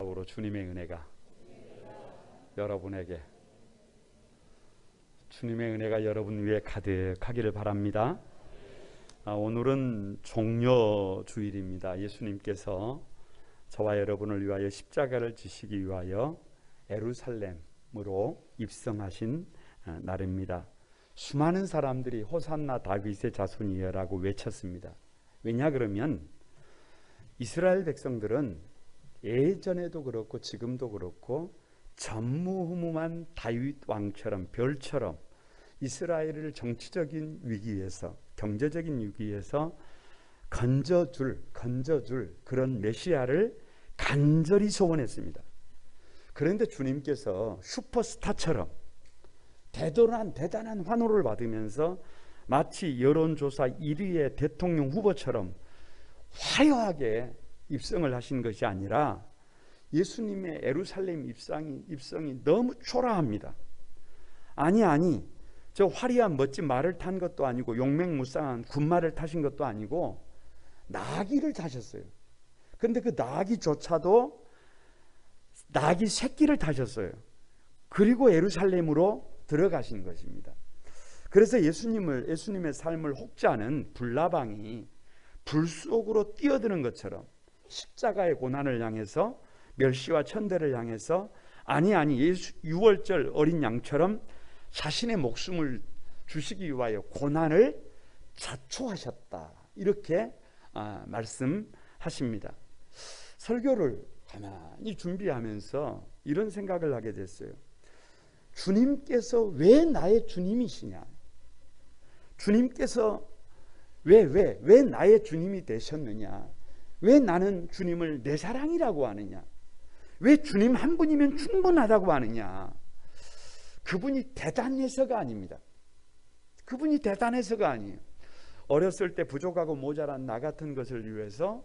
으로 주님의 은혜가 여러분에게, 주님의 은혜가 여러분 위에 가득하기를 바랍니다. 오늘은 종려주일입니다. 예수님께서 저와 여러분을 위하여 십자가를 지시기 위하여 예루살렘으로 입성하신 날입니다. 수많은 사람들이 호산나 다윗의 자손이여라고 외쳤습니다. 왜냐 그러면 이스라엘 백성들은 예전에도 그렇고 지금도 그렇고 전무후무한 다윗 왕처럼, 별처럼 이스라엘을 정치적인 위기에서, 경제적인 위기에서 건져줄 그런 메시아를 간절히 소원했습니다. 그런데 주님께서 슈퍼스타처럼 대단한 환호를 받으면서 마치 여론조사 1위의 대통령 후보처럼 화려하게 입성을 하신 것이 아니라 예수님의 예루살렘 입성이 너무 초라합니다. 아니 저 화려한 멋진 말을 탄 것도 아니고 용맹무쌍한 군말을 타신 것도 아니고 나귀를 타셨어요. 그런데 그 나귀조차도 나귀 새끼를 타셨어요. 그리고 예루살렘으로 들어가신 것입니다. 그래서 예수님의 삶을 혹자는 불나방이 불 속으로 뛰어드는 것처럼 십자가의 고난을 향해서, 멸시와 천대를 향해서 유월절 어린 양처럼 자신의 목숨을 주시기 위하여 고난을 자초하셨다, 이렇게 말씀하십니다. 설교를 가만히 준비하면서 이런 생각을 하게 됐어요. 주님께서 왜 나의 주님이시냐? 주님께서 왜 나의 주님이 되셨느냐? 왜 나는 주님을 내 사랑이라고 하느냐? 왜 주님 한 분이면 충분하다고 하느냐? 그분이 대단해서가 아닙니다. 그분이 대단해서가 아니에요. 어렸을 때 부족하고 모자란 나 같은 것을 위해서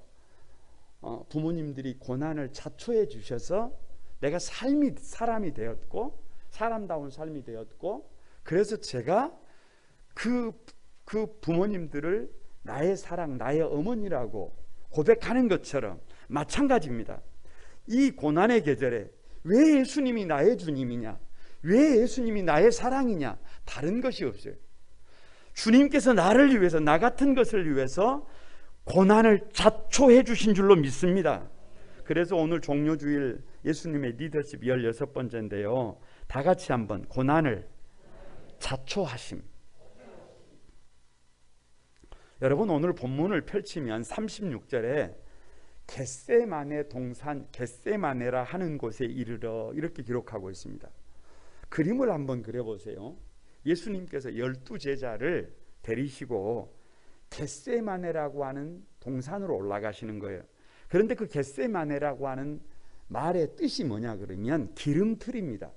부모님들이 고난을 자초해 주셔서 내가 사람이 되었고, 사람다운 삶이 되었고, 그래서 제가 그 부모님들을 나의 사랑, 나의 어머니라고 고백하는 것처럼 마찬가지입니다. 이 고난의 계절에 왜 예수님이 나의 주님이냐, 왜 예수님이 나의 사랑이냐, 다른 것이 없어요. 주님께서 나를 위해서, 나 같은 것을 위해서 고난을 자초해 주신 줄로 믿습니다. 그래서 오늘 종료주일 예수님의 리더십 16번째인데요 다 같이 한번 고난을 자초하심. 여러분, 오늘 본문을 펼치면 36절에 겟세마네 동산, 겟세마네라 하는 곳에 이르러, 이렇게 기록하고 있습니다. 그림을 한번 그려보세요. 예수님께서 12제자를 데리시고 겟세마네라고 하는 동산으로 올라가시는 거예요. 그런데 그 겟세마네라고 하는 말의 뜻이 뭐냐 그러면 기름틀입니다.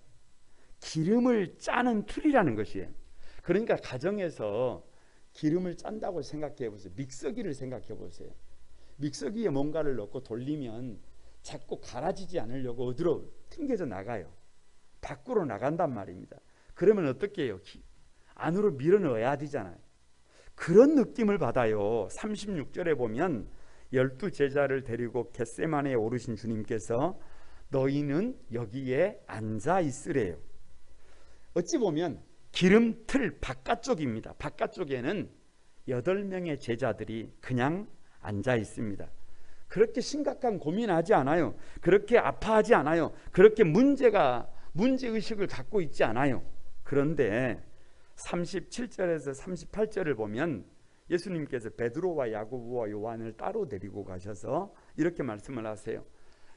기름을 짜는 틀이라는 것이에요. 그러니까 가정에서 기름을 짠다고 생각해 보세요. 믹서기를 생각해 보세요. 믹서기에 뭔가를 넣고 돌리면 자꾸 갈아지지 않으려고 어디로 튕겨져 나가요. 밖으로 나간단 말입니다. 그러면 어떻게 해요? 안으로 밀어넣어야 되잖아요. 그런 느낌을 받아요. 36절에 보면 12제자를 데리고 겟세마네에 오르신 주님께서 너희는 여기에 앉아 있으래요. 어찌 보면 기름틀 바깥쪽입니다. 바깥쪽에는 8명의 제자들이 그냥 앉아 있습니다. 그렇게 심각한 고민하지 않아요. 그렇게 아파하지 않아요. 그렇게 문제의식을 갖고 있지 않아요. 그런데 37절에서 38절을 보면 예수님께서 베드로와 야고보와 요한을 따로 데리고 가셔서 이렇게 말씀을 하세요.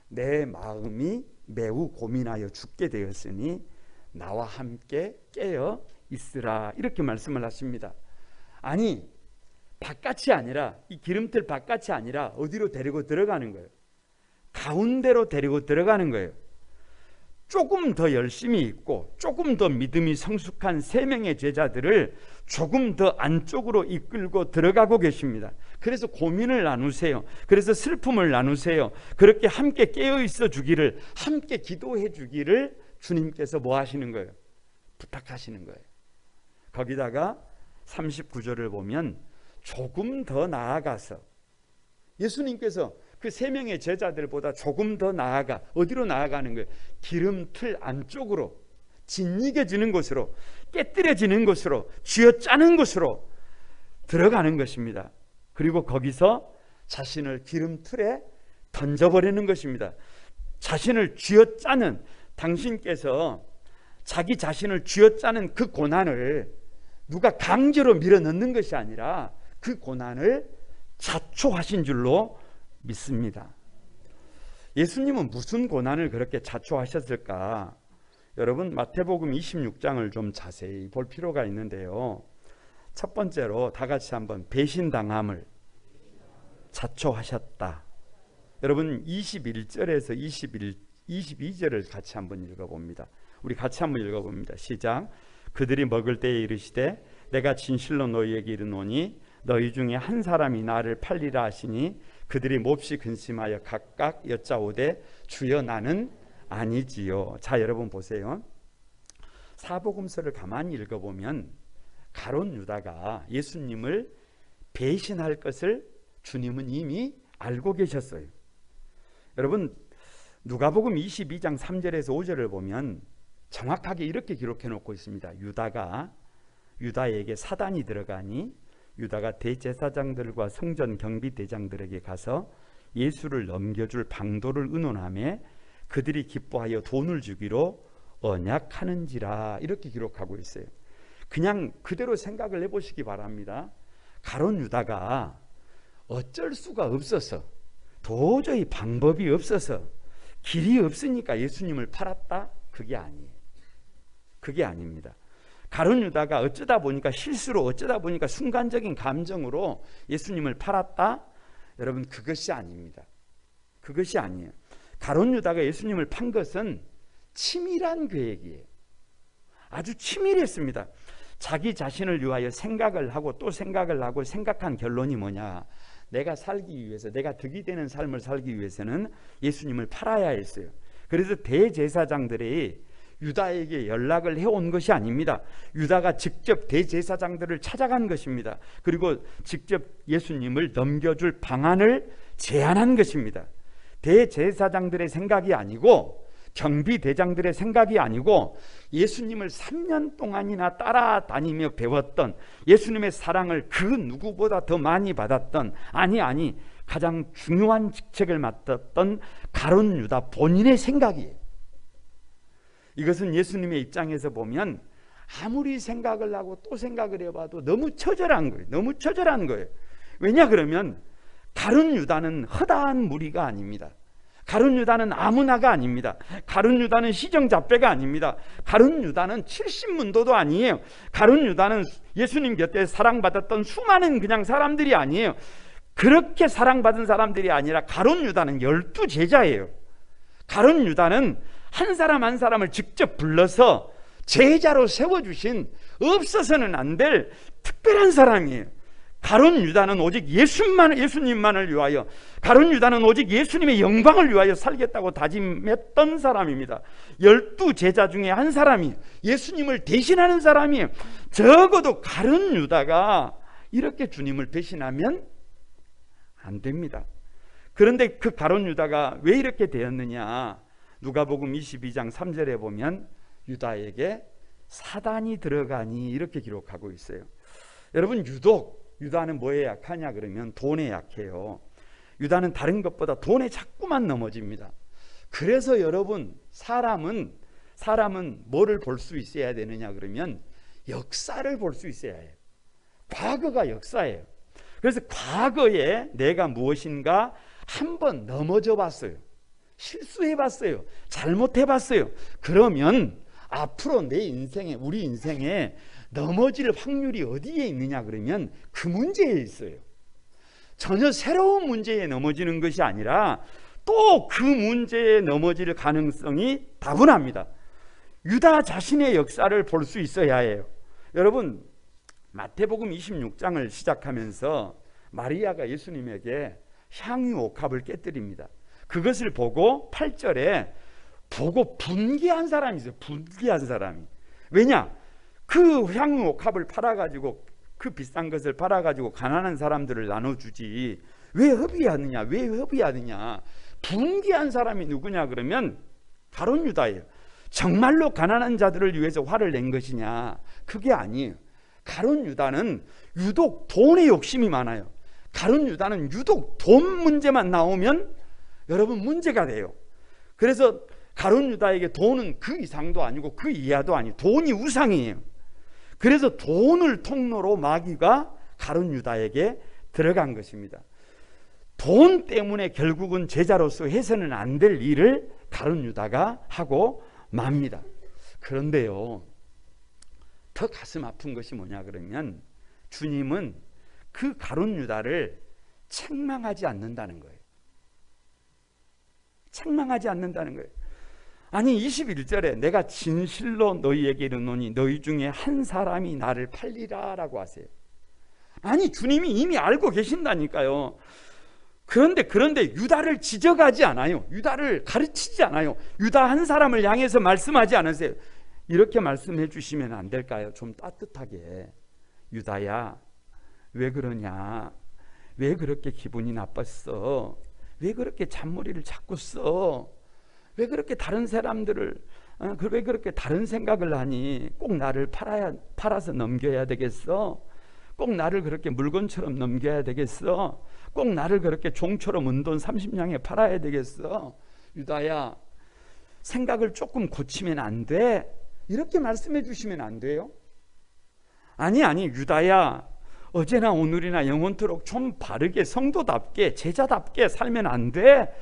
내 마음이 매우 고민하여 죽게 되었으니 나와 함께 깨어 있으라, 이렇게 말씀을 하십니다. 아니, 바깥이 아니라, 이 기름틀 바깥이 아니라 어디로 데리고 들어가는 거예요? 가운데로 데리고 들어가는 거예요. 조금 더 열심히 있고 조금 더 믿음이 성숙한 3명의 제자들을 조금 더 안쪽으로 이끌고 들어가고 계십니다. 그래서 고민을 나누세요. 그래서 슬픔을 나누세요. 그렇게 함께 깨어 있어 주기를, 함께 기도해 주기를 주님께서 뭐 하시는 거예요? 부탁하시는 거예요. 거기다가 39절을 보면 조금 더 나아가서 예수님께서 그 그 세 명의 제자들보다 조금 더 나아가, 어디로 나아가는 거예요? 기름틀 안쪽으로, 짓이겨지는 곳으로, 깨뜨려지는 곳으로, 쥐어짜는 곳으로 들어가는 것입니다. 그리고 거기서 자신을 기름틀에 던져버리는 것입니다. 자신을 쥐어짜는, 당신께서 자기 자신을 쥐어짜는 그 고난을 누가 강제로 밀어넣는 것이 아니라 그 고난을 자초하신 줄로 믿습니다. 예수님은 무슨 고난을 그렇게 자초하셨을까? 여러분, 마태복음 26장을 좀 자세히 볼 필요가 있는데요. 첫 번째로 다 같이 한번 배신당함을 자초하셨다. 여러분, 21절에서 22절을 같이 한번 읽어봅니다. 우리 같이 한번 읽어봅니다. 시작. 그들이 먹을 때에 이르시되 내가 진실로 너희에게 이르노니 너희 중에 한 사람이 나를 팔리라 하시니 그들이 몹시 근심하여 각각 여짜오되 주여 나는 아니지요. 자, 여러분 보세요. 사복음서를 가만히 읽어보면 가룟 유다가 예수님을 배신할 것을 주님은 이미 알고 계셨어요. 여러분, 누가복음 22장 3절에서 5절을 보면 정확하게 이렇게 기록해 놓고 있습니다. 유다에게 사단이 들어가니 유다가 대제사장들과 성전 경비대장들에게 가서 예수를 넘겨줄 방도를 의논하며 그들이 기뻐하여 돈을 주기로 언약하는지라, 이렇게 기록하고 있어요. 그냥 그대로 생각을 해보시기 바랍니다. 가룟 유다가 어쩔 수가 없어서, 도저히 방법이 없어서, 길이 없으니까 예수님을 팔았다? 그게 아니에요. 그게 아닙니다. 가룟 유다가 어쩌다 보니까, 실수로 어쩌다 보니까 순간적인 감정으로 예수님을 팔았다? 여러분, 그것이 아닙니다. 그것이 아니에요. 가룟 유다가 예수님을 판 것은 치밀한 계획이에요. 아주 치밀했습니다. 자기 자신을 위하여 생각을 하고 또 생각을 하고 생각한 결론이 뭐냐? 내가 살기 위해서, 내가 득이 되는 삶을 살기 위해서는 예수님을 팔아야 했어요. 그래서 대제사장들이 유다에게 연락을 해온 것이 아닙니다. 유다가 직접 대제사장들을 찾아간 것입니다. 그리고 직접 예수님을 넘겨줄 방안을 제안한 것입니다. 대제사장들의 생각이 아니고, 경비대장들의 생각이 아니고, 예수님을 3년 동안이나 따라다니며 배웠던, 예수님의 사랑을 그 누구보다 더 많이 받았던, 아니 가장 중요한 직책을 맡았던 가룟 유다 본인의 생각이에요. 이것은 예수님의 입장에서 보면 아무리 생각을 하고 또 생각을 해봐도 너무 처절한 거예요. 너무 처절한 거예요. 왜냐 그러면 가룟 유다는 허다한 무리가 아닙니다. 가룟 유다는 아무나가 아닙니다. 가룟 유다는 시정잡배가 아닙니다. 가룟 유다는 70문도도 아니에요. 가룟 유다는 예수님 곁에 사랑받았던 수많은 그냥 사람들이 아니에요. 그렇게 사랑받은 사람들이 아니라 가룟 유다는 12제자예요. 가룟 유다는 한 사람 한 사람을 직접 불러서 제자로 세워주신, 없어서는 안 될 특별한 사람이에요. 가룟 유다는 오직 예수님만을 위하여, 가룟 유다는 오직 예수님의 영광을 위하여 살겠다고 다짐했던 사람입니다. 12제자 중에 한 사람이, 예수님을 대신하는 사람이에요. 적어도 가룟 유다가 이렇게 주님을 배신하면 안 됩니다. 그런데 그 가룟 유다가 왜 이렇게 되었느냐? 누가복음 22장 3절에 보면 유다에게 사단이 들어가니, 이렇게 기록하고 있어요. 여러분, 유다는 뭐에 약하냐 그러면 돈에 약해요. 유다는 다른 것보다 돈에 자꾸만 넘어집니다. 그래서 여러분, 사람은 뭐를 볼 수 있어야 되느냐 그러면 역사를 볼 수 있어야 해요. 과거가 역사예요. 그래서 과거에 내가 무엇인가 한번 넘어져 봤어요. 실수해 봤어요. 잘못해 봤어요. 그러면 앞으로 내 인생에, 우리 인생에 넘어질 확률이 어디에 있느냐 그러면 그 문제에 있어요. 전혀 새로운 문제에 넘어지는 것이 아니라 또 그 문제에 넘어질 가능성이 다분합니다. 유다 자신의 역사를 볼 수 있어야 해요. 여러분, 마태복음 26장을 시작하면서 마리아가 예수님에게 향유 옥합을 깨뜨립니다. 그것을 보고 8절에 보고 분개한 사람이 있어요. 분개한 사람이. 왜냐? 그 향유 옥합을 팔아가지고, 그 비싼 것을 팔아가지고 가난한 사람들을 나눠주지 왜 협의하느냐? 왜 협의하느냐? 분개한 사람이 누구냐 그러면 가룟 유다예요. 정말로 가난한 자들을 위해서 화를 낸 것이냐? 그게 아니에요. 가룟 유다는 유독 돈에 욕심이 많아요. 가룟 유다는 유독 돈 문제만 나오면 여러분 문제가 돼요. 그래서 가룟 유다에게 돈은 그 이상도 아니고 그 이하도 아니고 돈이 우상이에요. 그래서 돈을 통로로 마귀가 가룟 유다에게 들어간 것입니다. 돈 때문에 결국은 제자로서 해서는 안 될 일을 가룟 유다가 하고 맙니다. 그런데요, 더 가슴 아픈 것이 뭐냐 그러면 주님은 그 가룟 유다를 책망하지 않는다는 거예요. 책망하지 않는다는 거예요. 아니 21절에 내가 진실로 너희에게 이르노니 너희 중에 한 사람이 나를 팔리라 라고 하세요. 아니 주님이 이미 알고 계신다니까요. 그런데 유다를 지적하지 않아요. 유다를 가르치지 않아요. 유다 한 사람을 향해서 말씀하지 않으세요. 이렇게 말씀해 주시면 안 될까요? 좀 따뜻하게. 유다야, 왜 그러냐? 왜 그렇게 기분이 나빴어? 왜 그렇게 잔머리를 자꾸 써? 왜 그렇게 다른 사람들을 왜 그렇게 다른 생각을 하니? 꼭 나를 팔아서 넘겨야 되겠어? 꼭 나를 그렇게 물건처럼 넘겨야 되겠어? 꼭 나를 그렇게 종처럼 은돈 30냥에 팔아야 되겠어? 유다야, 생각을 조금 고치면 안 돼? 이렇게 말씀해 주시면 안 돼요? 아니 유다야, 어제나 오늘이나 영원토록 좀 바르게 성도답게 제자답게 살면 안 돼?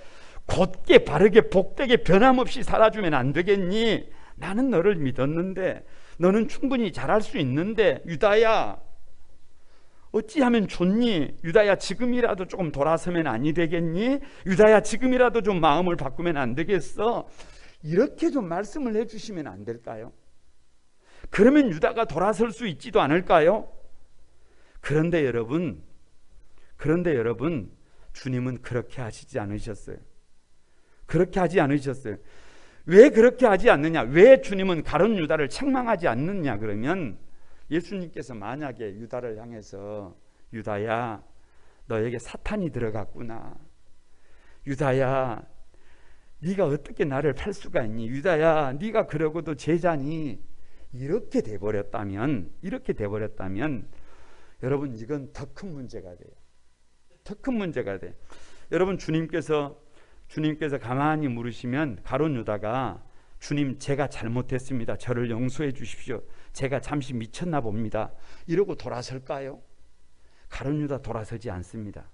곧게 바르게 복되게 변함없이 살아주면 안 되겠니? 나는 너를 믿었는데, 너는 충분히 잘할 수 있는데, 유다야 어찌하면 좋니? 유다야 지금이라도 조금 돌아서면 아니 되겠니? 유다야 지금이라도 좀 마음을 바꾸면 안 되겠어? 이렇게 좀 말씀을 해주시면 안 될까요? 그러면 유다가 돌아설 수 있지도 않을까요? 그런데 여러분 주님은 그렇게 하시지 않으셨어요. 그렇게 하지 않으셨어요. 왜 그렇게 하지 않느냐? 왜 주님은 가룟 유다를 책망하지 않느냐 그러면 예수님께서 만약에 유다를 향해서 유다야 너에게 사탄이 들어갔구나. 유다야 네가 어떻게 나를 팔 수가 있니? 유다야 네가 그러고도 제자니? 이렇게 돼버렸다면 여러분 이건 더 큰 문제가 돼요. 더 큰 문제가 돼. 여러분 주님께서 가만히 물으시면 가룟 유다가 주님 제가 잘못했습니다. 저를 용서해 주십시오. 제가 잠시 미쳤나 봅니다. 이러고 돌아설까요? 가룟 유다 돌아서지 않습니다.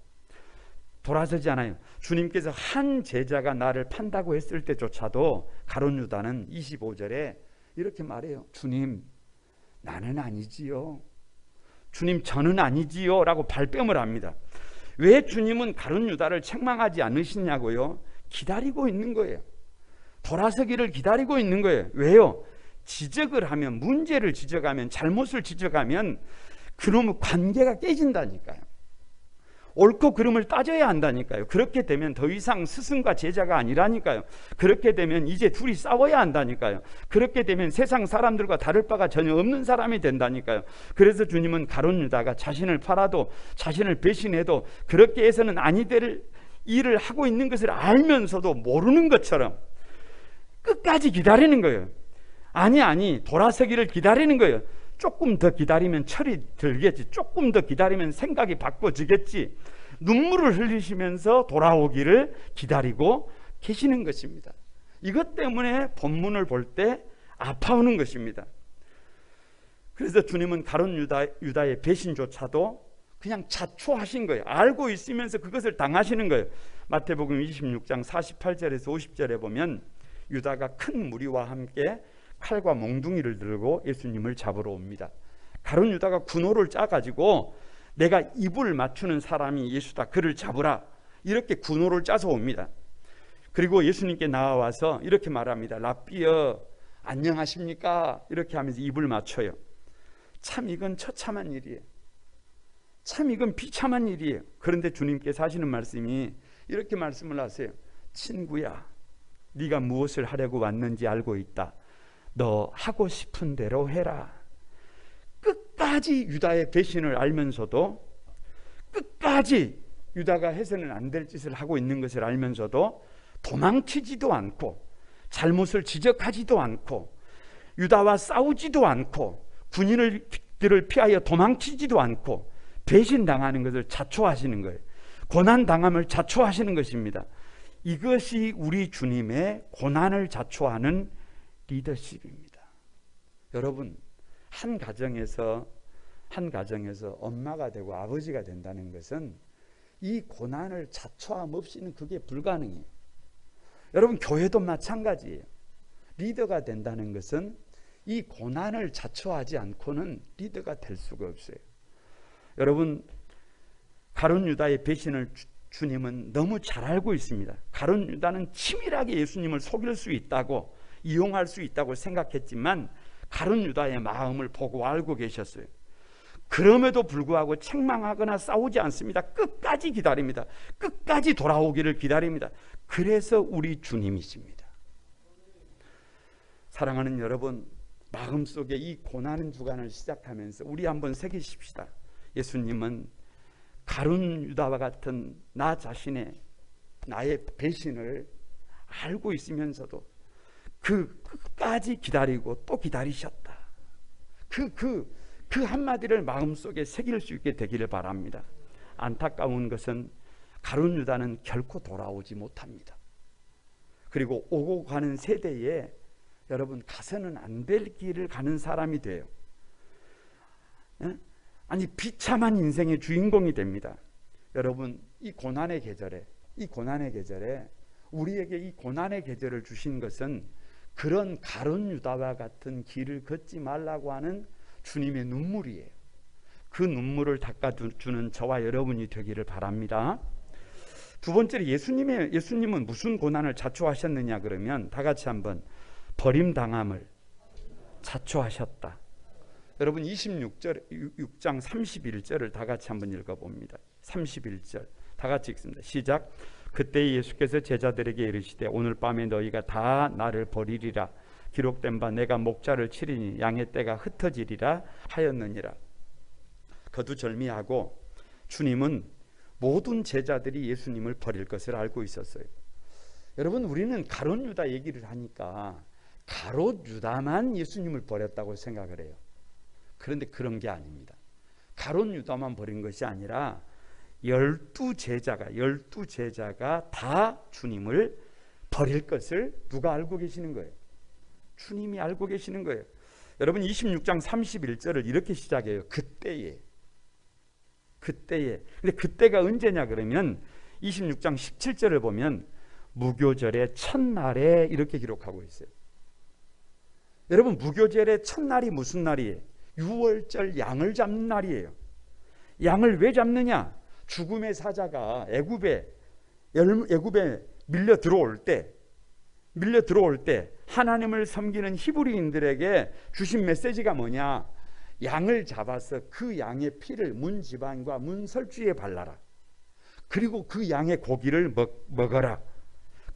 돌아서지 않아요. 주님께서 한 제자가 나를 판다고 했을 때조차도 가룟 유다는 25절에 이렇게 말해요. 주님 나는 아니지요. 주님 저는 아니지요 라고 발뺌을 합니다. 왜 주님은 가룟 유다를 책망하지 않으시냐고요? 기다리고 있는 거예요. 돌아서기를 기다리고 있는 거예요. 왜요? 지적을 하면, 문제를 지적하면, 잘못을 지적하면 그놈의 관계가 깨진다니까요. 옳고 그름을 따져야 한다니까요. 그렇게 되면 더 이상 스승과 제자가 아니라니까요. 그렇게 되면 이제 둘이 싸워야 한다니까요. 그렇게 되면 세상 사람들과 다를 바가 전혀 없는 사람이 된다니까요. 그래서 주님은 가룟 유다가 자신을 팔아도 자신을 배신해도 그렇게 해서는 아니 될 일을 하고 있는 것을 알면서도 모르는 것처럼 끝까지 기다리는 거예요. 아니 돌아서기를 기다리는 거예요. 조금 더 기다리면 철이 들겠지. 조금 더 기다리면 생각이 바꿔지겠지. 눈물을 흘리시면서 돌아오기를 기다리고 계시는 것입니다. 이것 때문에 본문을 볼 때 아파하는 것입니다. 그래서 주님은 가룟 유다의 배신조차도 그냥 자초하신 거예요. 알고 있으면서 그것을 당하시는 거예요. 마태복음 26장 48절에서 50절에 보면 유다가 큰 무리와 함께 칼과 몽둥이를 들고 예수님을 잡으러 옵니다. 가룟 유다가 군호를 짜가지고 내가 입을 맞추는 사람이 예수다, 그를 잡으라, 이렇게 군호를 짜서 옵니다. 그리고 예수님께 나와서 이렇게 말합니다. 랍비여 안녕하십니까? 이렇게 하면서 입을 맞춰요. 참 이건 처참한 일이에요. 참 이건 비참한 일이에요. 그런데 주님께서 하시는 말씀이 이렇게 말씀을 하세요. 친구야, 네가 무엇을 하려고 왔는지 알고 있다. 너 하고 싶은 대로 해라. 끝까지 유다의 배신을 알면서도 끝까지 유다가 해서는 안 될 짓을 하고 있는 것을 알면서도 도망치지도 않고 잘못을 지적하지도 않고 유다와 싸우지도 않고 군인들을 피하여 도망치지도 않고 배신당하는 것을 자초하시는 거예요. 고난당함을 자초하시는 것입니다. 이것이 우리 주님의 고난을 자초하는 리더십입니다. 여러분, 한 가정에서 엄마가 되고 아버지가 된다는 것은 이 고난을 자초함 없이는 그게 불가능해요. 여러분, 교회도 마찬가지예요. 리더가 된다는 것은 이 고난을 자초하지 않고는 리더가 될 수가 없어요. 여러분, 가룟 유다의 배신을 주님은 너무 잘 알고 있습니다. 가룟 유다는 치밀하게 예수님을 속일 수 있다고, 이용할 수 있다고 생각했지만 가룟 유다의 마음을 보고 알고 계셨어요. 그럼에도 불구하고 책망하거나 싸우지 않습니다. 끝까지 기다립니다. 끝까지 돌아오기를 기다립니다. 그래서 우리 주님이십니다. 사랑하는 여러분, 마음속에 이 고난 주간을 시작하면서 우리 한번 새기십시다. 예수님은 가룟 유다와 같은 나 자신의 나의 배신을 알고 있으면서도 그 끝까지 기다리고 또 기다리셨다. 그 한마디를 마음속에 새길 수 있게 되기를 바랍니다. 안타까운 것은 가룟 유다는 결코 돌아오지 못합니다. 그리고 오고 가는 세대에 여러분 가서는 안 될 길을 가는 사람이 돼요. 아니, 비참한 인생의 주인공이 됩니다. 여러분, 이 고난의 계절에 우리에게 이 고난의 계절을 주신 것은 그런 가룟 유다와 같은 길을 걷지 말라고 하는 주님의 눈물이에요. 그 눈물을 닦아주는 저와 여러분이 되기를 바랍니다. 두 번째로 예수님은 무슨 고난을 자초하셨느냐 그러면 다 같이 한번 버림당함을 자초하셨다. 여러분 6장 31절을 다 같이 한번 읽어봅니다. 31절 다 같이 읽습니다. 시작. 그때 예수께서 제자들에게 이르시되 오늘 밤에 너희가 다 나를 버리리라. 기록된 바 내가 목자를 치리니 양의 떼가 흩어지리라 하였느니라. 거두절미하고 주님은 모든 제자들이 예수님을 버릴 것을 알고 있었어요. 여러분, 우리는 가룟 유다 얘기를 하니까 가롯 유다만 예수님을 버렸다고 생각을 해요. 그런데 그런 게 아닙니다. 가롯 유다만 버린 것이 아니라 12제자가 다 주님을 버릴 것을 누가 알고 계시는 거예요? 주님이 알고 계시는 거예요. 여러분 26장 31절을 이렇게 시작해요. 그때에. 근데 그때가 언제냐 그러면 26장 17절을 보면 무교절의 첫날에 이렇게 기록하고 있어요. 여러분, 무교절의 첫날이 무슨 날이에요? 유월절 양을 잡는 날이에요. 양을 왜 잡느냐? 죽음의 사자가 애굽에 밀려 들어올 때 하나님을 섬기는 히브리인들에게 주신 메시지가 뭐냐? 양을 잡아서 그 양의 피를 문 지방과 문 설주에 발라라. 그리고 그 양의 고기를 먹어라.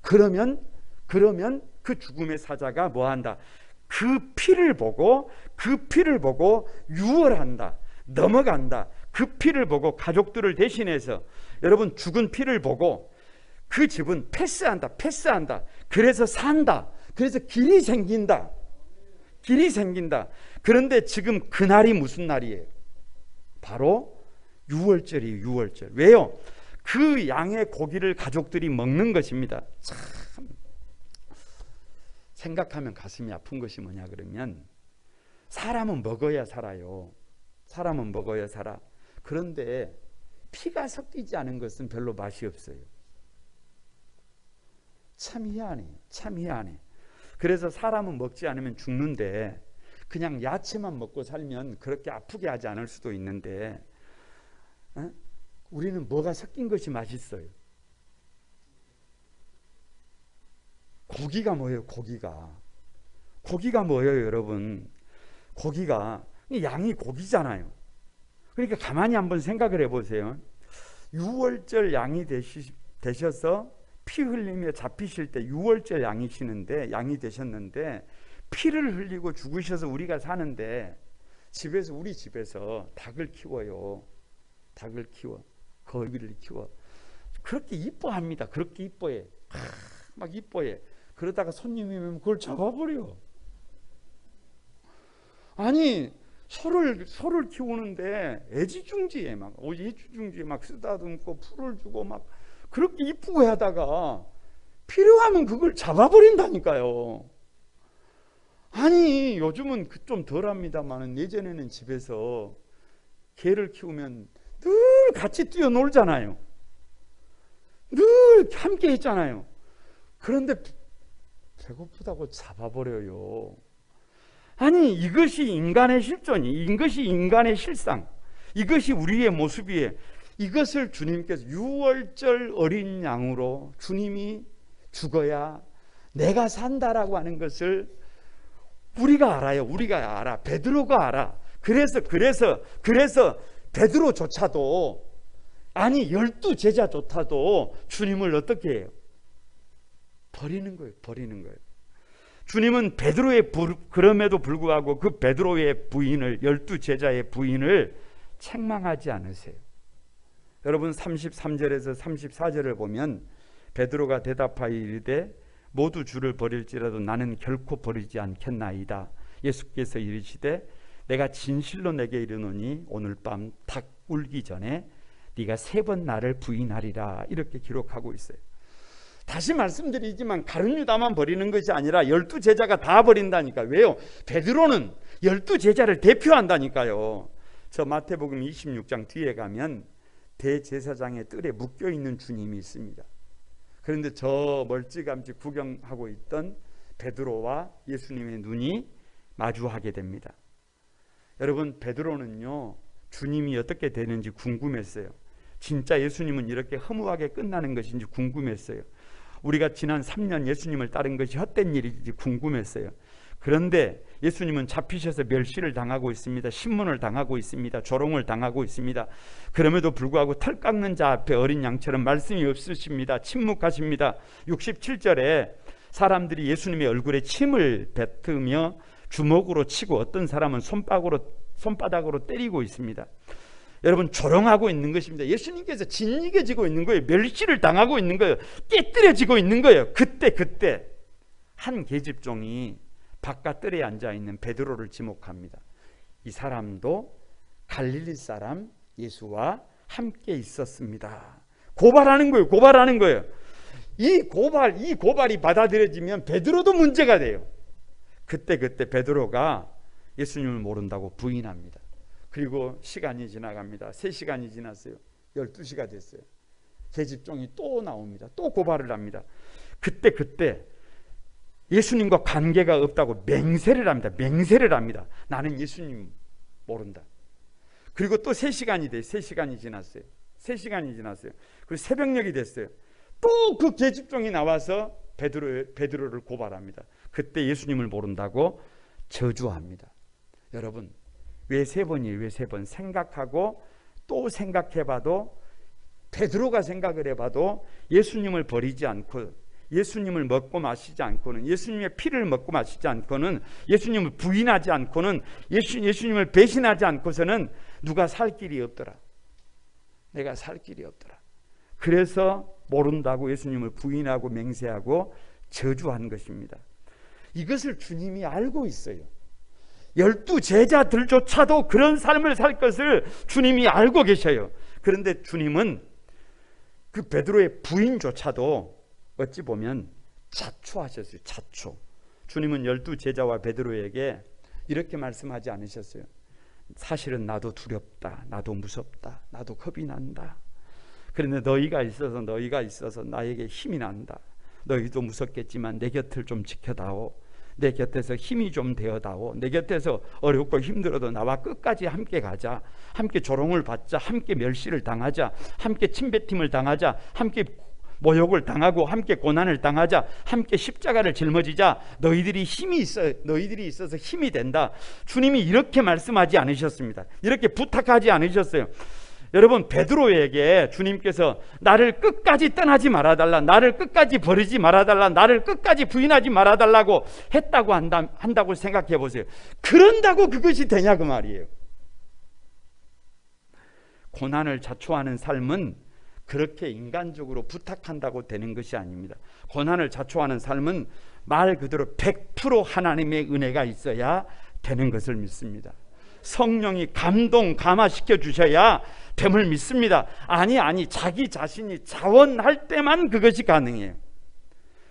그러면 그 죽음의 사자가 뭐한다? 그 피를 보고 유월한다. 넘어간다. 그 피를 보고 가족들을 대신해서 여러분 죽은 피를 보고 그 집은 패스한다. 그래서 산다. 그래서 길이 생긴다. 그런데 지금 그날이 무슨 날이에요? 바로 유월절이에요. 유월절. 왜요? 그 양의 고기를 가족들이 먹는 것입니다. 참 생각하면 가슴이 아픈 것이 뭐냐 그러면 사람은 먹어야 살아요. 그런데 피가 섞이지 않은 것은 별로 맛이 없어요. 참 희한해. 그래서 사람은 먹지 않으면 죽는데 그냥 야채만 먹고 살면 그렇게 아프게 하지 않을 수도 있는데 우리는 뭐가 섞인 것이 맛있어요. 고기가 뭐예요? 고기가 뭐예요, 여러분? 고기가 양이 고기잖아요. 그러니까 가만히 한번 생각을 해보세요. 유월절 양이 되셔서 피 흘리며 잡히실 때 유월절 양이 되셨는데 피를 흘리고 죽으셔서 우리가 사는데 우리 집에서 닭을 키워요. 거위를 키워. 그렇게 이뻐합니다. 그렇게 이뻐해. 막 이뻐해. 그러다가 손님이 오면 그걸 잡아버려. 아니 소를 키우는데 애지중지에 막 쓰다듬고 풀을 주고 막 그렇게 이쁘고 하다가 필요하면 그걸 잡아버린다니까요. 아니 요즘은 좀 덜합니다만 예전에는 집에서 개를 키우면 늘 같이 뛰어놀잖아요. 늘 함께 있잖아요. 그런데 배고프다고 잡아버려요. 아니 이것이 인간의 실존이, 이것이 인간의 실상, 이것이 우리의 모습이에요. 이것을 주님께서 6월절 어린 양으로 주님이 죽어야 내가 산다라고 하는 것을 우리가 알아요. 우리가 알아. 베드로가 알아. 그래서 베드로조차도, 아니 12제자조차도 주님을 어떻게 해요? 버리는 거예요. 버리는 거예요. 주님은 베드로의 그럼에도 불구하고 그 베드로의 부인을, 12제자의 부인을 책망하지 않으세요. 여러분 33절에서 34절을 보면 베드로가 대답하여 이르되 모두 주를 버릴지라도 나는 결코 버리지 않겠나이다. 예수께서 이르시되 내가 진실로 내게 이르노니 오늘 밤 닭 울기 전에 네가 3번 나를 부인하리라. 이렇게 기록하고 있어요. 다시 말씀드리지만 가룟 유다만 버리는 것이 아니라 12제자가 다 버린다니까. 왜요? 베드로는 12제자를 대표한다니까요. 저 마태복음 26장 뒤에 가면 대제사장의 뜰에 묶여있는 주님이 있습니다. 그런데 저 멀찌감치 구경하고 있던 베드로와 예수님의 눈이 마주하게 됩니다. 여러분 베드로는요 주님이 어떻게 되는지 궁금했어요. 진짜 예수님은 이렇게 허무하게 끝나는 것인지 궁금했어요. 우리가 지난 3년 예수님을 따른 것이 헛된 일인지 궁금했어요. 그런데 예수님은 잡히셔서 멸시를 당하고 있습니다. 신문을 당하고 있습니다. 조롱을 당하고 있습니다. 그럼에도 불구하고 털 깎는 자 앞에 어린 양처럼 말씀이 없으십니다. 침묵하십니다. 67절에 사람들이 예수님의 얼굴에 침을 뱉으며 주먹으로 치고 어떤 사람은 손바닥으로 때리고 있습니다. 여러분 조롱하고 있는 것입니다. 예수님께서 진이겨지고 있는 거예요. 멸시를 당하고 있는 거예요. 깨뜨려지고 있는 거예요. 그때 한 계집종이 바깥뜰에 앉아있는 베드로를 지목합니다. 이 사람도 갈릴리 사람 예수와 함께 있었습니다. 고발하는 거예요. 이 고발이 받아들여지면 베드로도 문제가 돼요. 그때 베드로가 예수님을 모른다고 부인합니다. 그리고 시간이 지나갑니다. 3시간이 지났어요. 12시가 됐어요. 계집종이 또 나옵니다. 또 고발을 합니다. 그때 예수님과 관계가 없다고 맹세를 합니다. 나는 예수님 모른다. 그리고 또 3시간이 돼요. 3시간이 지났어요. 그리고 새벽녘이 됐어요. 또 그 계집종이 나와서 베드로를 고발합니다. 그때 예수님을 모른다고 저주합니다. 여러분 왜 3번이에요? 왜 3번? 생각하고 또 생각해봐도, 베드로가 생각을 해봐도 예수님을 버리지 않고, 예수님을 먹고 마시지 않고는, 예수님의 피를 먹고 마시지 않고는, 예수님을 부인하지 않고는, 예수님을 배신하지 않고서는 누가 살 길이 없더라. 내가 살 길이 없더라. 그래서 모른다고 예수님을 부인하고 맹세하고 저주한 것입니다. 이것을 주님이 알고 있어요. 12제자들조차도 그런 삶을 살 것을 주님이 알고 계셔요. 그런데 주님은 그 베드로의 부인조차도 어찌 보면 자초하셨어요. 자초. 주님은 12제자와 베드로에게 이렇게 말씀하지 않으셨어요. 사실은 나도 두렵다. 나도 무섭다. 나도 겁이 난다. 그런데 너희가 있어서 나에게 힘이 난다. 너희도 무섭겠지만 내 곁을 좀 지켜다오. 내 곁에서 힘이 좀 되어다오. 내 곁에서 어렵고 힘들어도 나와 끝까지 함께 가자. 함께 조롱을 받자. 함께 멸시를 당하자. 함께 침뱉음을 당하자. 함께 모욕을 당하고 함께 고난을 당하자. 함께 십자가를 짊어지자. 너희들이 있어서 힘이 된다. 주님이 이렇게 말씀하지 않으셨습니다. 이렇게 부탁하지 않으셨어요. 여러분 베드로에게 주님께서 나를 끝까지 떠나지 말아달라, 나를 끝까지 버리지 말아달라, 나를 끝까지 부인하지 말아달라고 했다고 한다고 생각해 보세요. 그런다고 그것이 되냐 그 말이에요. 고난을 자초하는 삶은 그렇게 인간적으로 부탁한다고 되는 것이 아닙니다. 고난을 자초하는 삶은 말 그대로 100% 하나님의 은혜가 있어야 되는 것을 믿습니다. 성령이 감화시켜 주셔야 됨을 믿습니다. 아니 자기 자신이 자원할 때만 그것이 가능해요.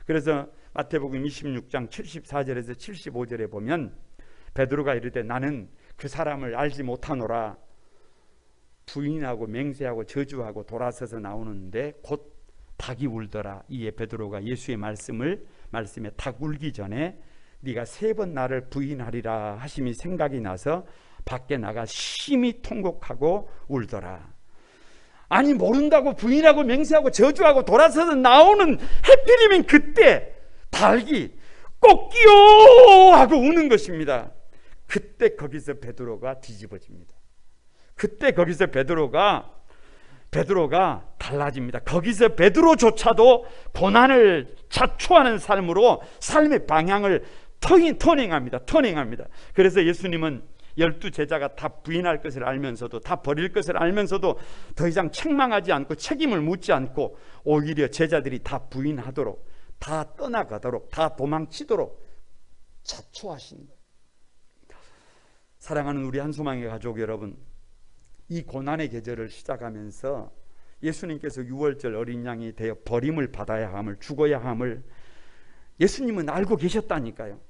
그래서 마태복음 26장 74절에서 75절에 보면 베드로가 이르되 나는 그 사람을 알지 못하노라 부인하고 맹세하고 저주하고 돌아서서 나오는데 곧 닭이 울더라. 이에 베드로가 예수의 말씀에 닭 울기 전에 네가 3번 나를 부인하리라 하심이 생각이 나서 밖에 나가 심히 통곡하고 울더라. 아니 모른다고 부인하고 맹세하고 저주하고 돌아서서 나오는 해필이면 그때 닭이 꼭끼요 하고 우는 것입니다. 그때 거기서 베드로가 뒤집어집니다. 그때 거기서 베드로가 달라집니다. 거기서 베드로조차도 고난을 자초하는 삶으로 삶의 방향을 터닝합니다. 그래서 예수님은 12제자가 다 부인할 것을 알면서도 다 버릴 것을 알면서도 더 이상 책망하지 않고 책임을 묻지 않고 오히려 제자들이 다 부인하도록 다 떠나가도록 다 도망치도록 자초하신 거예요. 사랑하는 우리 한소망의 가족 여러분, 이 고난의 계절을 시작하면서 예수님께서 유월절 어린 양이 되어 버림을 받아야 함을 죽어야 함을 예수님은 알고 계셨다니까요.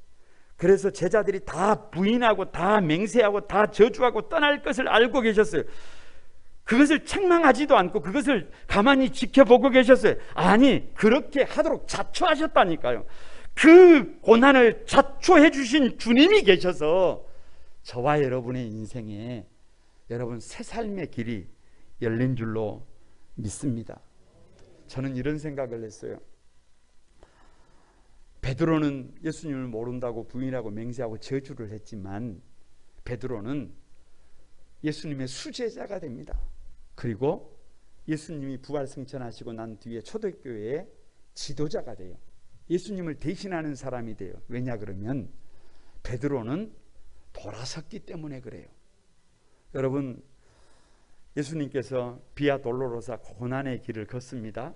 그래서 제자들이 다 부인하고 다 맹세하고 다 저주하고 떠날 것을 알고 계셨어요. 그것을 책망하지도 않고 그것을 가만히 지켜보고 계셨어요. 아니 그렇게 하도록 자초하셨다니까요. 그 고난을 자초해 주신 주님이 계셔서 저와 여러분의 인생에 여러분 새 삶의 길이 열린 줄로 믿습니다. 저는 이런 생각을 했어요. 베드로는 예수님을 모른다고 부인하고 맹세하고 저주를 했지만 베드로는 예수님의 수제자가 됩니다. 그리고 예수님이 부활승천하시고 난 뒤에 초대교회의 지도자가 돼요. 예수님을 대신하는 사람이 돼요. 왜냐 그러면 베드로는 돌아섰기 때문에 그래요. 여러분 예수님께서 비아 돌로로사 고난의 길을 걷습니다.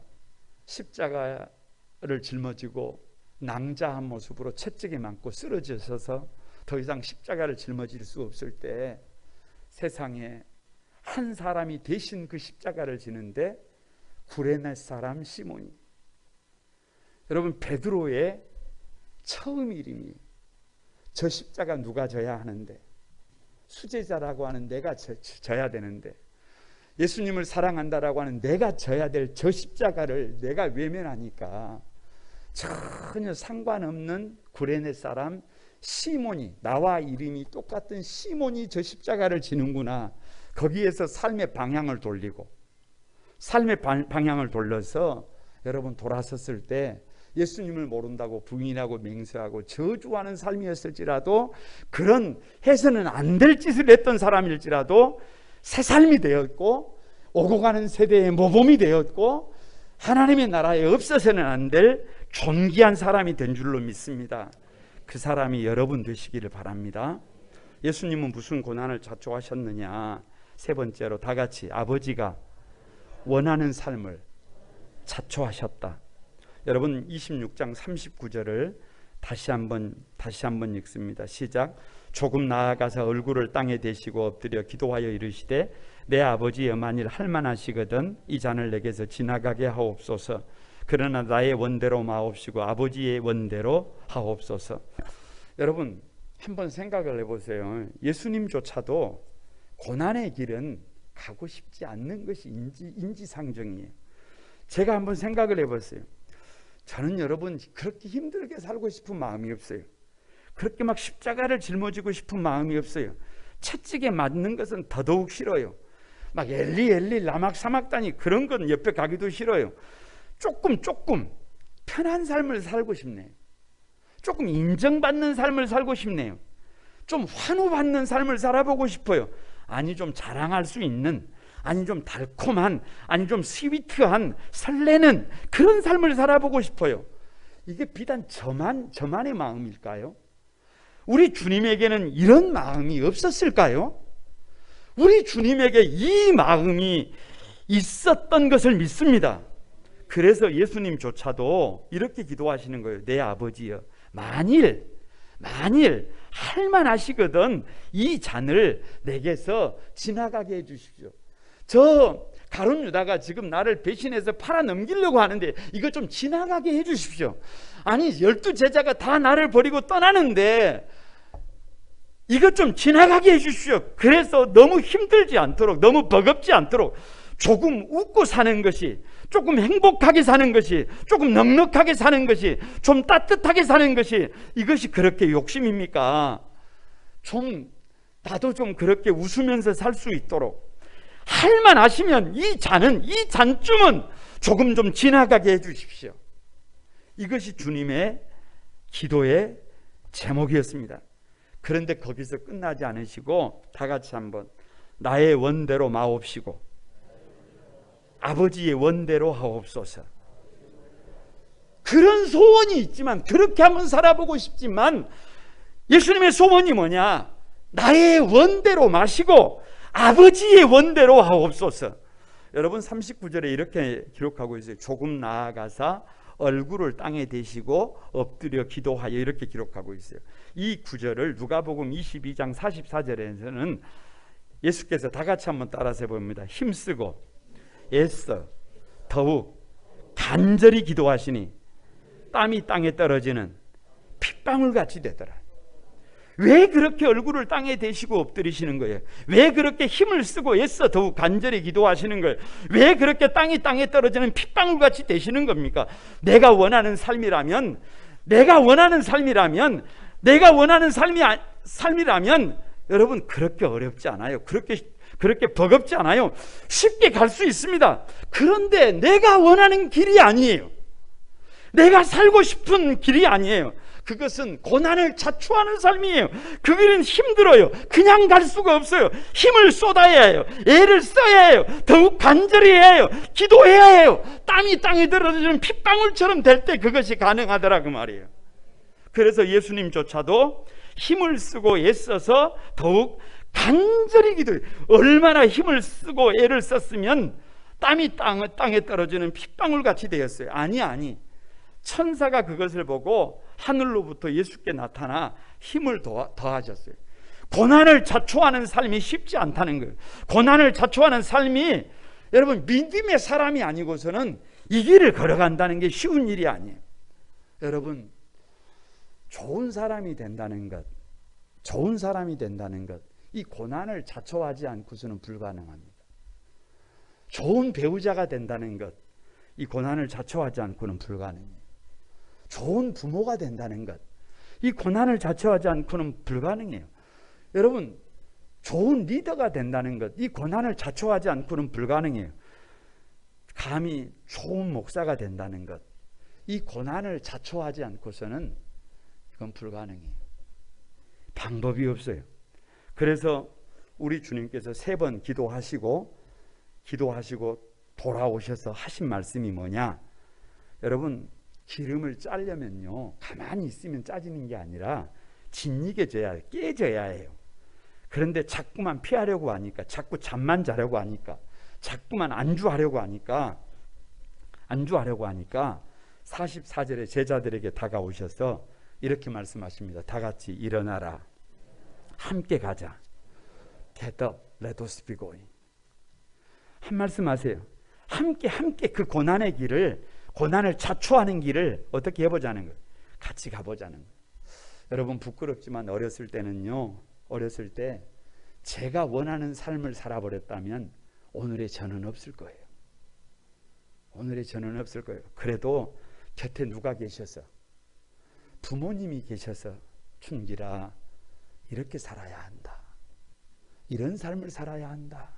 십자가를 짊어지고 낭자한 모습으로 채찍에 맞고 쓰러져서 더 이상 십자가를 짊어질 수 없을 때 세상에 한 사람이 대신 그 십자가를 지는데 구레네 사람 시몬이, 여러분 베드로의 처음 이름이 저 십자가 누가 져야 하는데 수제자라고 하는 내가 져야 되는데 예수님을 사랑한다라고 하는 내가 져야 될 저 십자가를 내가 외면하니까 전혀 상관없는 구레네 사람 시몬이, 나와 이름이 똑같은 시몬이 저 십자가를 지는구나. 거기에서 삶의 방향을 돌리고 삶의 방향을 돌려서 여러분 돌아섰을 때 예수님을 모른다고 부인하고 맹세하고 저주하는 삶이었을지라도 그런 해서는 안 될 짓을 했던 사람일지라도 새 삶이 되었고 오고 가는 세대의 모범이 되었고 하나님의 나라에 없어서는 안 될 존귀한 사람이 된 줄로 믿습니다. 그 사람이 여러분 되시기를 바랍니다. 예수님은 무슨 고난을 자초하셨느냐? 세 번째로 다 같이 아버지가 원하는 삶을 자초하셨다. 여러분 26장 39절을 다시 한번 읽습니다. 시작. 조금 나아가서 얼굴을 땅에 대시고 엎드려 기도하여 이르시되 내 아버지여 만일 할만하시거든 이 잔을 내게서 지나가게 하옵소서. 그러나 나의 원대로 마옵시고 아버지의 원대로 하옵소서. 여러분 한번 생각을 해보세요. 예수님조차도 고난의 길은 가고 싶지 않는 것이 인지상정이에요. 제가 한번 생각을 해봤어요. 저는 여러분 그렇게 힘들게 살고 싶은 마음이 없어요. 그렇게 막 십자가를 짊어지고 싶은 마음이 없어요. 채찍에 맞는 것은 더더욱 싫어요. 막 엘리 라막사막다니 그런 건 옆에 가기도 싫어요. 조금 편한 삶을 살고 싶네요. 조금 인정받는 삶을 살고 싶네요. 좀 환호받는 삶을 살아보고 싶어요. 아니 좀 자랑할 수 있는, 아니 좀 달콤한, 아니 좀 스위트한 설레는 그런 삶을 살아보고 싶어요. 이게 비단 저만의 마음일까요? 우리 주님에게는 이런 마음이 없었을까요? 우리 주님에게 이 마음이 있었던 것을 믿습니다. 그래서 예수님조차도 이렇게 기도하시는 거예요. 내 아버지여, 만일 할만하시거든 이 잔을 내게서 지나가게 해주십시오. 저 가룟 유다가 지금 나를 배신해서 팔아 넘기려고 하는데 이거 좀 지나가게 해주십시오. 아니 12제자가 다 나를 버리고 떠나는데 이것 좀 지나가게 해주십시오. 그래서 너무 힘들지 않도록, 너무 버겁지 않도록 조금 웃고 사는 것이, 조금 행복하게 사는 것이, 조금 넉넉하게 사는 것이, 좀 따뜻하게 사는 것이, 이것이 그렇게 욕심입니까? 나도 좀 그렇게 웃으면서 살 수 있도록 할만하시면 이 잔쯤은 조금 좀 지나가게 해주십시오. 이것이 주님의 기도의 제목이었습니다. 그런데 거기서 끝나지 않으시고 다 같이 한번 나의 원대로 마옵시고 아버지의 원대로 하옵소서. 그런 소원이 있지만, 그렇게 한번 살아보고 싶지만 예수님의 소원이 뭐냐? 나의 원대로 마시고 아버지의 원대로 하옵소서. 여러분 39절에 이렇게 기록하고 있어요. 조금 나아가사 얼굴을 땅에 대시고 엎드려 기도하여, 이렇게 기록하고 있어요. 이 구절을 누가복음 22장 44절에서는 예수께서 다 같이 한번 따라서 해봅니다. 힘쓰고 애써 더욱 간절히 기도하시니 땀이 땅에 떨어지는 핏방울같이 되더라. 왜 그렇게 얼굴을 땅에 대시고 엎드리시는 거예요? 왜 그렇게 힘을 쓰고 애써 더욱 간절히 기도하시는 거예요? 왜 그렇게 땅이 땅에 떨어지는 핏방울같이 되시는 겁니까? 내가 원하는 삶이라면 여러분 그렇게 어렵지 않아요. 그렇게 버겁지 않아요. 쉽게 갈 수 있습니다. 그런데 내가 원하는 길이 아니에요. 내가 살고 싶은 길이 아니에요. 그것은 고난을 자초하는 삶이에요. 그 길은 힘들어요. 그냥 갈 수가 없어요. 힘을 쏟아야 해요. 애를 써야 해요. 더욱 간절히 해야 해요. 기도해야 해요. 땀이 땅에 떨어지는 핏방울처럼 될 때 그것이 가능하더라 그 말이에요. 그래서 예수님조차도 힘을 쓰고 애써서 더욱 간절히 기도해요. 얼마나 힘을 쓰고 애를 썼으면 땀이 땅에 떨어지는 핏방울같이 되었어요. 아니. 천사가 그것을 보고 하늘로부터 예수께 나타나 힘을 더하셨어요. 고난을 자초하는 삶이 쉽지 않다는 거예요. 고난을 자초하는 삶이, 여러분 믿음의 사람이 아니고서는 이 길을 걸어간다는 게 쉬운 일이 아니에요. 여러분 좋은 사람이 된다는 것, 이 고난을 자초하지 않고서는 불가능합니다. 좋은 배우자가 된다는 것, 이 고난을 자초하지 않고는 불가능해요. 좋은 부모가 된다는 것, 이 고난을 자초하지 않고는 불가능해요. 여러분 좋은 리더가 된다는 것, 이 고난을 자초하지 않고는 불가능해요. 감히 좋은 목사가 된다는 것, 이 고난을 자초하지 않고서는 이건 불가능해요. 방법이 없어요. 그래서 우리 주님께서 3번 기도하시고 돌아오셔서 하신 말씀이 뭐냐? 여러분 기름을 짜려면요 가만히 있으면 짜지는 게 아니라 짓이겨져야 해요. 깨져야 해요. 그런데 자꾸만 피하려고 하니까, 자꾸 잠만 자려고 하니까, 자꾸만 안주하려고 하니까 44절에 제자들에게 다가오셔서 이렇게 말씀하십니다. 다 같이 일어나라, 함께 가자. Get up, let us be going. 한 말씀 하세요. 함께 그 고난의 길을, 고난을 자초하는 길을 어떻게 해보자는 거예요. 같이 가보자는 거예요. 여러분 부끄럽지만 어렸을 때 제가 원하는 삶을 살아버렸다면 오늘의 저는 없을 거예요. 그래도 곁에 누가 계셔서, 부모님이 계셔서 춘기라 이렇게 살아야 한다, 이런 삶을 살아야 한다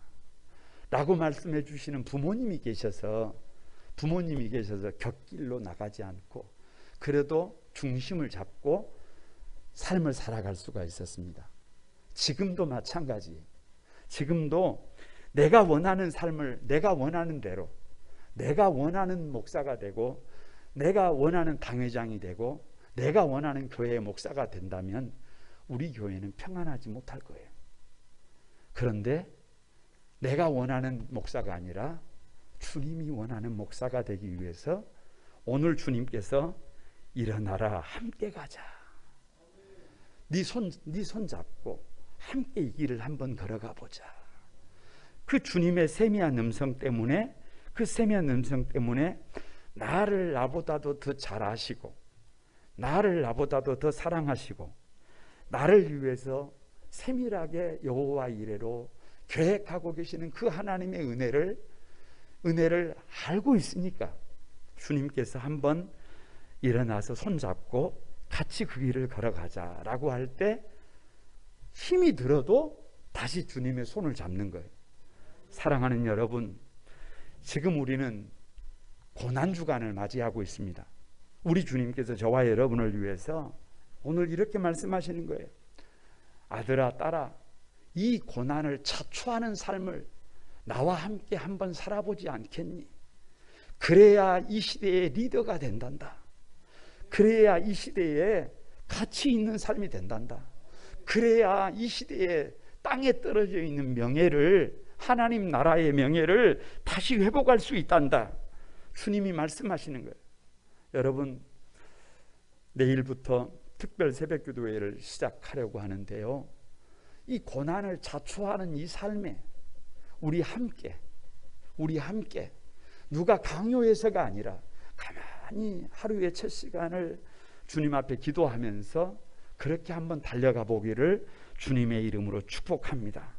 라고 말씀해 주시는 부모님이 계셔서 곁길로 나가지 않고 그래도 중심을 잡고 삶을 살아갈 수가 있었습니다. 지금도 마찬가지예요. 지금도 내가 원하는 삶을 내가 원하는 대로, 내가 원하는 목사가 되고, 내가 원하는 당회장이 되고, 내가 원하는 교회의 목사가 된다면 우리 교회는 평안하지 못할 거예요. 그런데 내가 원하는 목사가 아니라 주님이 원하는 목사가 되기 위해서 오늘 주님께서 일어나라, 함께 가자. 네 손 잡고 함께 이 길을 한번 걸어가 보자. 그 주님의 세미한 음성 때문에, 그 세미한 음성 때문에 나를 나보다도 더 잘 아시고, 나를 나보다도 더 사랑하시고, 나를 위해서 세밀하게 여호와 이레로 계획하고 계시는 그 하나님의 은혜를 알고 있으니까 주님께서 한번 일어나서 손잡고 같이 그 길을 걸어가자라고 할 때 힘이 들어도 다시 주님의 손을 잡는 거예요. 사랑하는 여러분, 지금 우리는 고난주간을 맞이하고 있습니다. 우리 주님께서 저와 여러분을 위해서 오늘 이렇게 말씀하시는 거예요. 아들아, 딸아, 이 고난을 자초하는 삶을 나와 함께 한번 살아보지 않겠니? 그래야 이 시대의 리더가 된단다. 그래야 이 시대에 가치 있는 삶이 된단다. 그래야 이 시대에 땅에 떨어져 있는 명예를, 하나님 나라의 명예를 다시 회복할 수 있단다. 주님이 말씀하시는 거예요. 여러분, 내일부터 특별 새벽기도회를 시작하려고 하는데요, 이 고난을 자초하는 이 삶에 우리 함께 누가 강요해서가 아니라 가만히 하루의 첫 시간을 주님 앞에 기도하면서 그렇게 한번 달려가 보기를 주님의 이름으로 축복합니다.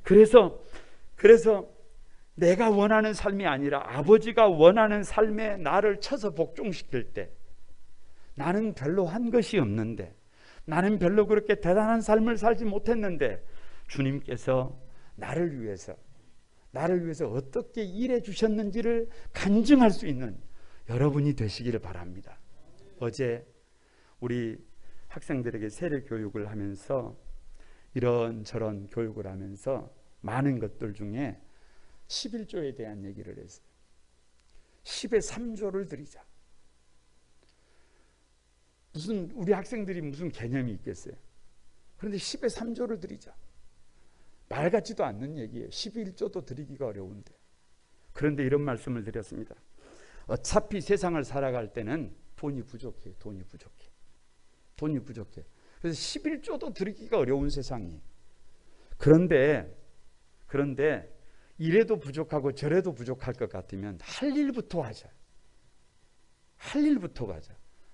그래서 내가 원하는 삶이 아니라 아버지가 원하는 삶에 나를 쳐서 복종시킬 때, 나는 별로 한 것이 없는데, 나는 별로 그렇게 대단한 삶을 살지 못했는데 주님께서 나를 위해서 어떻게 일해 주셨는지를 간증할 수 있는 여러분이 되시기를 바랍니다. 어제 우리 학생들에게 세례 교육을 하면서 이런저런 교육을 하면서 많은 것들 중에 11조에 대한 얘기를 했어요. 10의 3조를 드리자. 우리 학생들이 무슨 개념이 있겠어요? 그런데 10의 3조를 드리자. 말 같지도 않는 얘기예요. 11조도 드리기가 어려운데. 그런데 이런 말씀을 드렸습니다. 어차피 세상을 살아갈 때는 돈이 부족해. 그래서 11조도 드리기가 어려운 세상이. 그런데 이래도 부족하고 저래도 부족할 것 같으면 할 일부터 하자.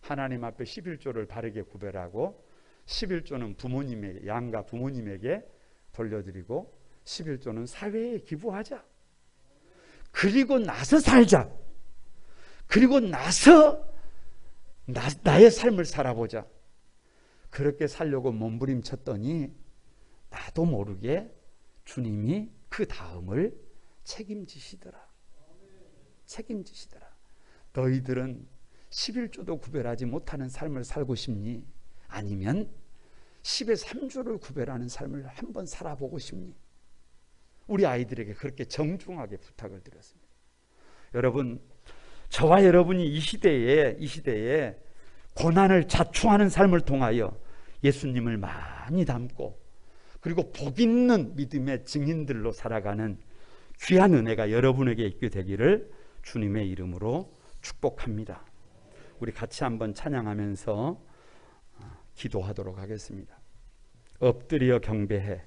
하나님 앞에 11조를 바르게 구별하고, 11조는 부모님에게, 양가 부모님에게 돌려드리고, 11조는 사회에 기부하자. 그리고 나서 살자. 그리고 나서 나의 삶을 살아보자. 그렇게 살려고 몸부림쳤더니 나도 모르게 주님이 그 다음을 책임지시더라. 너희들은 11조도 구별하지 못하는 삶을 살고 싶니? 아니면 10의 3조를 구별하는 삶을 한번 살아보고 싶니? 우리 아이들에게 그렇게 정중하게 부탁을 드렸습니다. 여러분, 저와 여러분이 이 시대에 고난을 자초하는 삶을 통하여 예수님을 많이 닮고, 그리고 복 있는 믿음의 증인들로 살아가는 귀한 은혜가 여러분에게 있게 되기를 주님의 이름으로 축복합니다. 우리 같이 한번 찬양하면서 기도하도록 하겠습니다. 엎드려 경배해